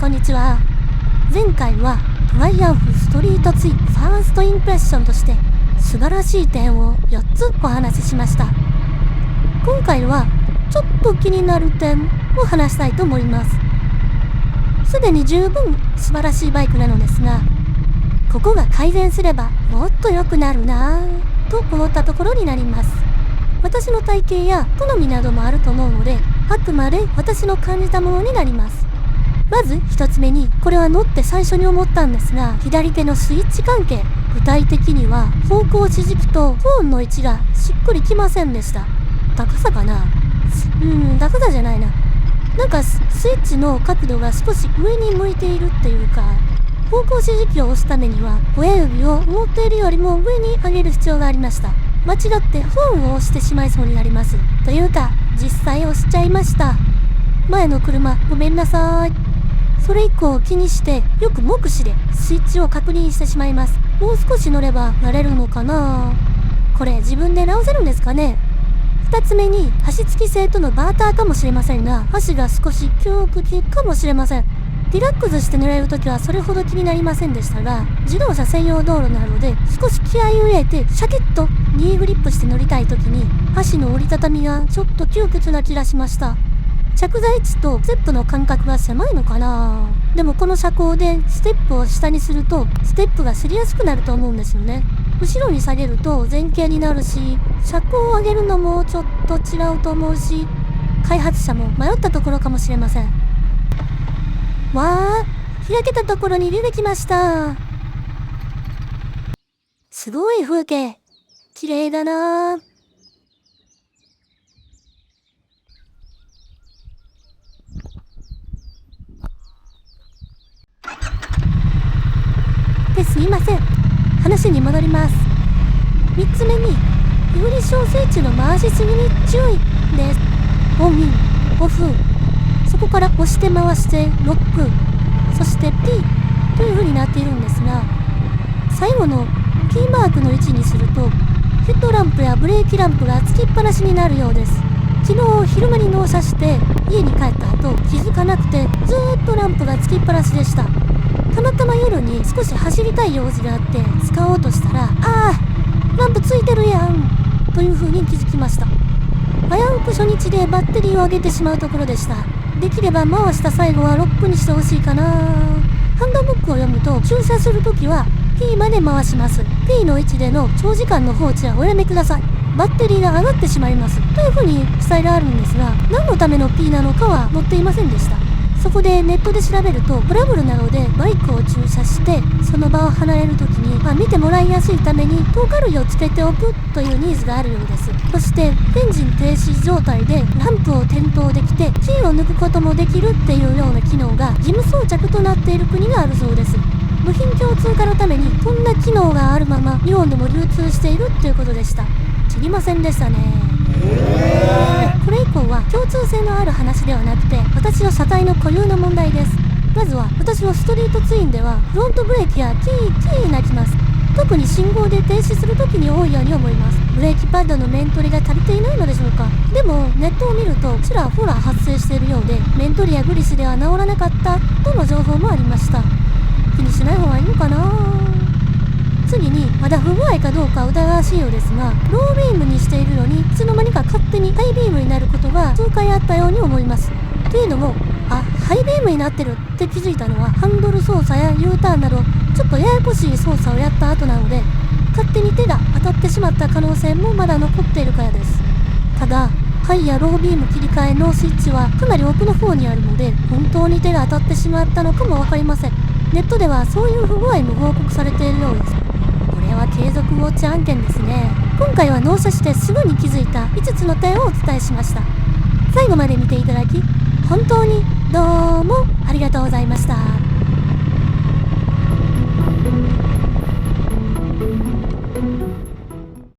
こんにちは。前回はトライアンフストリートツインファーストインプレッションとして素晴らしい点を4つお話ししました。今回はちょっと気になる点を話したいと思います。すでに十分素晴らしいバイクなのですが、ここが改善すればもっと良くなるなぁと思ったところになります。私の体型や好みなどもあると思うので、あくまで私の感じたものになります。まず一つ目に、これは乗って最初に思ったんですが、左手のスイッチ関係、具体的には方向指示器とホーンの位置がしっくりきませんでした。高さかな？高さじゃないな。なんかスイッチの角度が少し上に向いているっていうか、方向指示器を押すためには親指を思っているよりも上に上げる必要がありました。間違ってホーンを押してしまいそうになります。というか、実際押しちゃいました。前の車、ごめんなさい。それ以降気にしてよく目視でスイッチを確認してしまいます。もう少し乗れば慣れるのかな。これ自分で直せるんですかね。二つ目に、端付き性とのバーターかもしれませんが、箸が少し窮屈かもしれません。リラックスして乗れるときはそれほど気になりませんでしたが、自動車専用道路なので少し気合を入れてシャキッとニーグリップして乗りたいときに、箸の折りたたみがちょっと窮屈な気がしました。着座位置とステップの間隔が狭いのかな。でもこの車高でステップを下にするとステップがすりやすくなると思うんですよね。後ろに下げると前傾になるし、車高を上げるのもちょっと違うと思うし、開発者も迷ったところかもしれません。わー、開けたところに出てきました。すごい風景。綺麗だなー。すみません。話に戻ります。3つ目に、有利小制値の回しすぎに注意です。オンイン、オフ。そこから押して回してロック。そして P という風になっているんですが、最後の P マークの位置にすると、ヘッドランプやブレーキランプがつきっぱなしになるようです。昨日昼間に納車して家に帰った後気づかなくてずーっとランプがつきっぱなしでした。たまたま夜に少し走りたい用事があって使おうとしたら、ランプついてるやんという風に気づきました。危うく初日でバッテリーを上げてしまうところでした。できれば回した最後はロックにしてほしいかな。ハンドブックを読むと駐車するときは P まで回します。P の位置での長時間の放置はおやめください。バッテリーが上がってしまいますという風に記載があるんですが、何のための P なのかは載っていませんでした。そこでネットで調べると、トラブルなのでバイクを駐車してその場を離れるときに、見てもらいやすいために透過類をつけておくというニーズがあるようです。そしてエンジン停止状態でランプを点灯できてキーを抜くこともできるっていうような機能が義務装着となっている国があるそうです。部品共通化のためにこんな機能があるまま日本でも流通しているっていうことでした。知りませんでしたね。これ以降は共通性のある話ではなくて、私の車体の固有の問題です。まずは私のストリートツインではフロントブレーキがキー鳴きます。特に信号で停止するときに多いように思います。ブレーキパッドの面取りが足りていないのでしょうか。でもネットを見るとちらほら発生しているようで、面取りやグリスでは治らなかったとの情報もありました。気にしない方がいいのかな。次に、まだ不具合かどうか疑わしいようですが、ロービームにしているのにいつの間にか勝手にハイビームになることが数回あったように思います。というのも、ハイビームになってるって気づいたのはハンドル操作や U ターンなどちょっとややこしい操作をやった後なので、勝手に手が当たってしまった可能性もまだ残っているからです。ただ、ハイやロービーム切り替えのスイッチはかなり奥の方にあるので、本当に手が当たってしまったのかもわかりません。ネットではそういう不具合も報告されているようです。これは継続ウォッチ案件ですね。今回は納車してすぐに気づいた5つの点をお伝えしました。最後まで見ていただき本当にどうもありがとうございました。